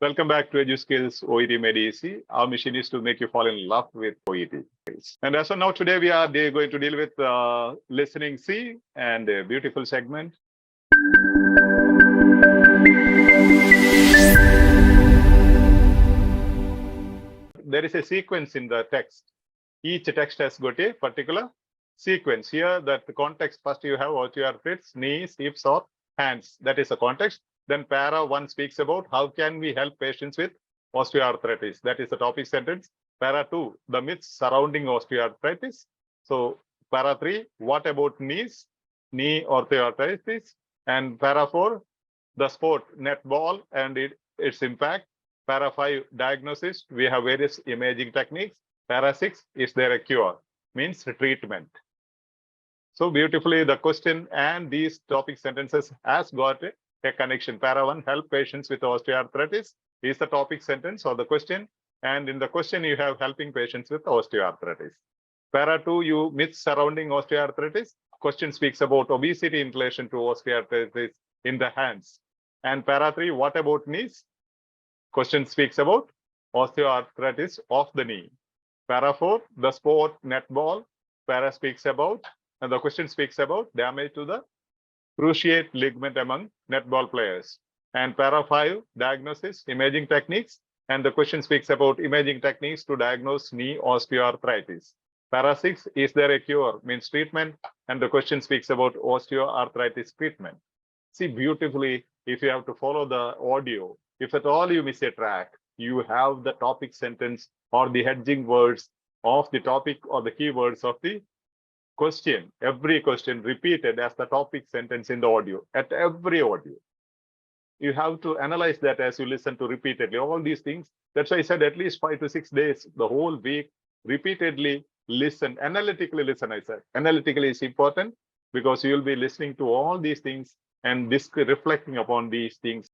Welcome back to Edu Skills OET Made Easy. Our mission is to make you fall in love with OET skills. And as of now, today we are going to deal with listening C and a beautiful segment. There is a sequence in the text. Each text has got a particular sequence. Here, that the context, first you have osteoarthritis, knees, hips, or hands. That is the context. Then para 1 speaks about how can we help patients with osteoarthritis. That is the topic sentence. Para 2, the myths surrounding osteoarthritis. So para 3, what about knees, knee osteoarthritis. And para 4, the sport netball and its impact. Para 5, diagnosis. We have various imaging techniques. Para 6, is there a cure? Means treatment. So beautifully, the question and these topic sentences has got a connection. Para 1, help patients with osteoarthritis is the topic sentence or the question. And in the question, you have helping patients with osteoarthritis. Para 2, you myths surrounding osteoarthritis. Question speaks about obesity in relation to osteoarthritis in the hands. And para 3, what about knees? Question speaks about osteoarthritis of the knee. Para 4, the sport netball. Para speaks about, and the question speaks about damage to the cruciate ligament among netball players. And para 5, diagnosis, imaging techniques. And the question speaks about imaging techniques to diagnose knee osteoarthritis. Para 6, is there a cure? Means treatment. And the question speaks about osteoarthritis treatment. See beautifully, if you have to follow the audio, if at all you miss a track, you have the topic sentence or the hedging words of the topic or the keywords of the question, every question repeated as the topic sentence in the audio, at every audio. You have to analyze that as you listen to repeatedly, all these things. That's why I said at least 5 to 6 days, the whole week, repeatedly listen, analytically listen, I said. Analytically is important because you will be listening to all these things and reflecting upon these things